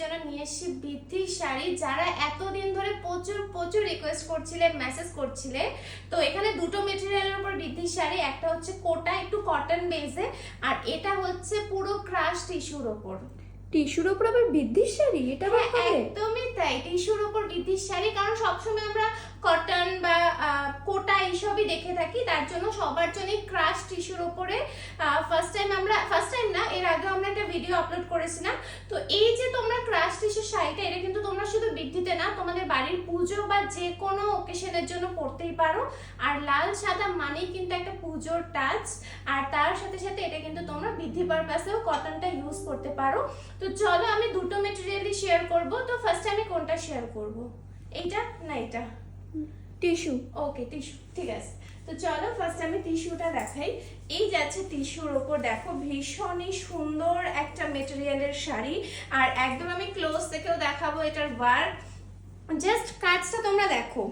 জন্য নিয়ে এসেছি বৃদ্ধির শাড়ি। যারা এতদিন ধরে প্রচুর প্রচুর রিকোয়েস্ট করছিলে, মেসেজ করছিলে, তো এখানে দুটো মেটেরিয়ালের উপর বৃদ্ধির শাড়ি, একটা হচ্ছে কোটা একটু কটন বেসে, আর এটা হচ্ছে পুরো ক্রাশ টিস্যুর ওপর। টিস্যুর ওপর আবার বৃদ্ধির শাড়ি, এটা আবার হবে? একদমই তাই, টিস্যুর ওপর বৃদ্ধির শাড়ি, কারণ সবসময় আমরা কটন বা কোটা এইসবই দেখে থাকি, তার জন্য সবার জন্যই ক্রাশ টিস্যুর ওপরে ফার্স্ট টাইম না, এর আগেও আমরা একটা ভিডিও আপলোড করেছিলাম। তো এই যে তোমরা ক্রাশ টিস্যুর শাড়িটা, এটা কিন্তু তোমরা শুধু বৃদ্ধিতে না, তোমাদের বাড়ির পুজো বা যে কোনো ওকেশনের জন্য পরতেই পারো। আর লাল সাদা মানেই কিন্তু একটা পুজোর টাচ, আর তার সাথে সাথে এটা কিন্তু তোমরা বৃদ্ধি পারপাসেও কটনটা ইউজ করতে পারো। তো চলো আমি দুটো মেটেরিয়ালই শেয়ার করব। তো ফার্স্টে আমি কোনটা শেয়ার করব, এইটা না এটা? টিস্যু। ওকে, টিস্যু, ঠিক আছে। তো চলো ফার্স্ট আমি টিস্যুটা দেখাই। এই যাচ্ছে টিস্যুর ওপর, দেখো ভীষণই সুন্দর একটা মেটেরিয়ালের শাড়ি, আর একদম আমি ক্লোজ থেকেও দেখাবো এটার ওয়ার্ক। জাস্ট কাজটা তোমরা দেখো,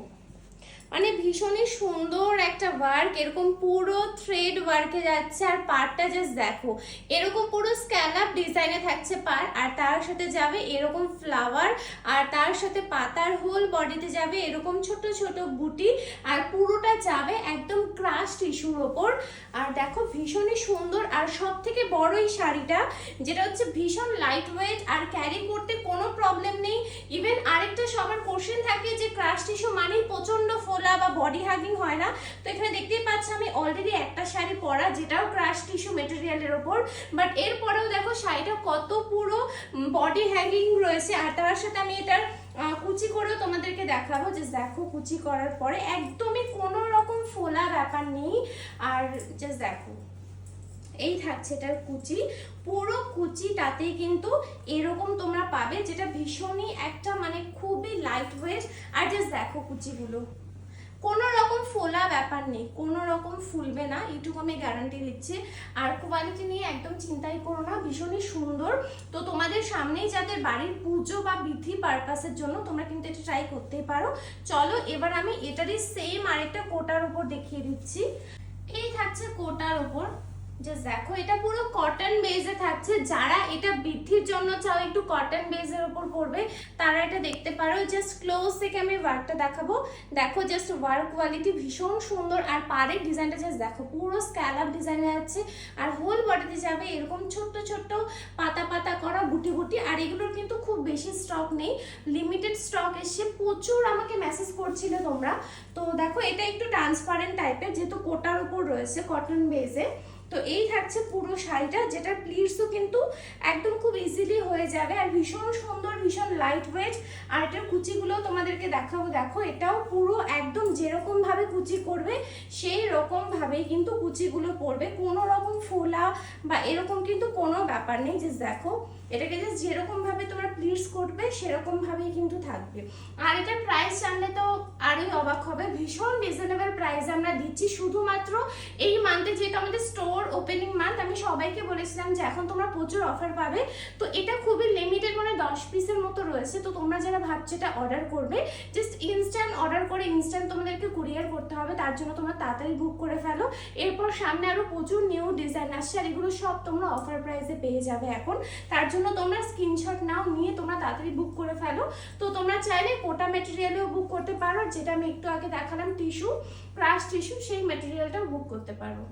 মানে ভীষণই সুন্দর একটা ওয়ার্ক, এরকম পুরো থ্রেড ওয়ার্কে যাচ্ছে। আর পাড়টা জাস্ট দেখো, এরকম পুরো স্ক্যালাপ ডিজাইনে থাকছে পাড়, আর তার সাথে যাবে এরকম ফ্লাওয়ার, আর তার সাথে পাতার হোল বডিতে যাবে এরকম ছোট ছোট বুটি, আর পুরোটা যাবে একদম ক্রাশ টিস্যুর ওপর। আর দেখো ভীষণই সুন্দর, আর সব থেকে বড় এই শাড়িটা যেটা হচ্ছে ভীষণ লাইট ওয়েট, আর ক্যারি করতে কোনো প্রবলেম নেই। ইভেন আরেকটা সবার কোশ্চেন থাকে যে ক্রাশ টিস্যু মানেই প্রচন্ড ফোলা বা বডি হ্যাগিং হয় না, তো এখানে দেখতেই পাচ্ছ আমি অলরেডি একটা শাড়ি পরা যেটাও ক্রাশ টিস্যু মেটেরিয়ালের ওপর, বাট এরপরেও দেখো শাড়িটা কত পুরো বডি হ্যাগিং রয়েছে। আর তার সাথে আমি এটার কুচি করেও তোমাদেরকে দেখাবো, যে দেখো কুচি করার পরে একদমই কোনো রকম ফোলা ব্যাপার নেই। আর জাস্ট দেখো এই থাকছে এটার কুচি, পুরো কুচিটাতেই কিন্তু এরকম তোমরা পাবে, যেটা ভীষণই একটা মানে খুবই লাইট ওয়েট। আর জাস্ট দেখো কুচিগুলো, কোনো রকম ফোলা ব্যাপার নেই, কোনো রকম ফুলবে না, এইটুকু আমি গ্যারান্টি দিচ্ছি। আর কোয়ালিটি নিয়ে একদম চিন্তাই করো না, ভীষণই সুন্দর। তো তোমাদের সামনেই যাদের বাড়ির পুজো বা বৃদ্ধি পারপাসের জন্য তোমরা কিন্তু এটা ট্রাই করতেই পারো। চলো এবার আমি এটারই সেম আরেকটা কোটার উপর দেখিয়ে দিচ্ছি। এই থাকছে কোটার উপর, জাস্ট দেখো এটা পুরো কটন বেজে থাকছে। যারা এটা বৃদ্ধির জন্য চাও একটু কটন বেজের উপর পড়বে, তারা এটা দেখতে পারো। জাস্ট ক্লোজ থেকে আমি ওয়ার্কটা দেখাবো। দেখো জাস্ট ওয়ার্ক কোয়ালিটি ভীষণ সুন্দর, আর পাড়ের ডিজাইনটা জাস্ট দেখো পুরো স্ক্যালাপ ডিজাইনে যাচ্ছে, আর হোল বডিতে যাবে এরকম ছোট্ট ছোট্ট পাতা পাতা করা বুটি বুটি। আর এগুলোর কিন্তু খুব বেশি স্টক নেই, লিমিটেড স্টক এসে, প্রচুর আমাকে মেসেজ করছিল তোমরা। তো দেখো এটা একটু ট্রান্সপারেন্ট টাইপের, যেহেতু কোটার উপর রয়েছে কটন বেজে। তো এই থাকছে পুরো শাড়িটা, যেটা প্লিটসও কিন্তু একদম খুব ইজিলি হয়ে যাবে, আর ভীষণ সুন্দর, ভীষণ লাইট ওয়েট। আর এটার কুচিগুলো তোমাদেরকে দেখাবো, দেখো এটাও পুরো একদম যেরকম ভাবে কুচি করবে সেই রকম ভাবেই কিন্তু কুচিগুলো পড়বে, কোনো রকম ফোলা বা এরকম কিন্তু কোনো ব্যাপার নেই। জাস্ট দেখো এটাকে জাস্ট যেরকম ভাবে তোমরা প্লিটস করবে সেরকম ভাবেই কিন্তু থাকবে। আর এটার প্রাইস জানলে তো আরোই অবাক হবে, ভীষণ রিজনেবল প্রাইসে আমরা দিচ্ছি। শুধুমাত্র এই মান্থে, যেহেতু আমাদের স্টোর ওপেনিং মান্থ, আমি সবাইকে বলেছিলাম যে এখন তোমরা প্রচুর অফার পাবে। তো এটা খুবই লিমিটেড, মানে 10 পিসের মতো রয়েছে। তো তোমরা যারা ভাবছো এটা অর্ডার করবে, জাস্ট ইনস্ট্যান্ট অর্ডার করে ইনস্ট্যান্ট তোমাদেরকে কুরিয়ার করতে হবে, তার জন্য তোমরা তাড়াতাড়ি বুক করে ফেলো। এরপর সামনে আরো প্রচুর নিউ ডিজাইন আসছে, আর এগুলো সব তোমরা অফার প্রাইসে পেয়ে যাবে এখন। তার জন্য তোমরা স্ক্রিনশট নাও, নিয়ে তোমরা তাড়াতাড়ি বুক করে ফেলো। তো তোমরা চাইলে কোটা মেটেরিয়ালেও বুক করতে পারো, যেটা আমি একটু আগে দেখালাম টিস্যু, ক্রাশ টিস্যু, সেই মেটেরিয়ালটাও বুক করতে পারো।